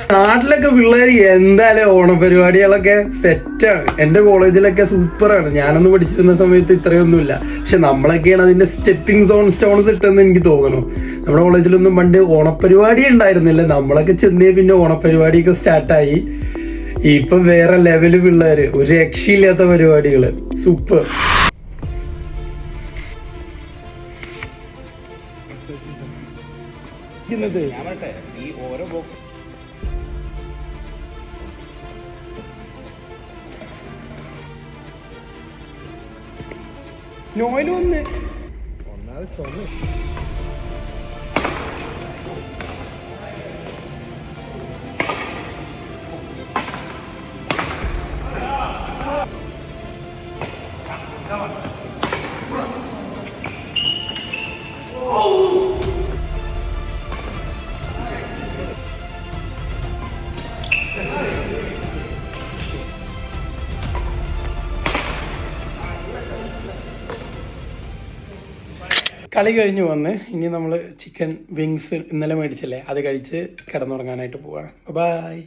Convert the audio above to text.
നാട്ടിലൊക്കെ പിള്ളേർ എന്തായാലും ഓണപരിപാടികളൊക്കെ സെറ്റാണ്. എന്റെ കോളേജിലൊക്കെ സൂപ്പറാണ്. ഞാനൊന്ന് പഠിച്ചിരുന്ന സമയത്ത് ഇത്രയൊന്നുമില്ല. പക്ഷെ നമ്മളൊക്കെയാണ് അതിന്റെ സ്റ്റെപ്പിംഗ് സ്റ്റോൺസ് ഇട്ടെന്ന് എനിക്ക് തോന്നുന്നു. നമ്മുടെ കോളേജിലൊന്നും പണ്ട് ഓണപരിപാടി ഉണ്ടായിരുന്നില്ല. നമ്മളൊക്കെ ചെന്നേ പിന്നെ ഓണപരിപാടിയൊക്കെ സ്റ്റാർട്ടായി. ഇപ്പൊ വേറെ ലെവല് പിള്ളേര്, ഒരു രക്ഷയില്ലാത്ത പരിപാടികള്. സൂപ്പർ. ഈ ഓരോ ബോക്സ് നോയില് വന്ന് ഒന്നാമത് ചുമ. കളി കഴിഞ്ഞ് വന്ന് ഇനി നമ്മൾ ചിക്കൻ വിങ്സ് ഇന്നലെ മേടിച്ചില്ലേ, അത് കഴിച്ച് കിടന്നുറങ്ങാനായിട്ട് പോവാണ്. ബൈ.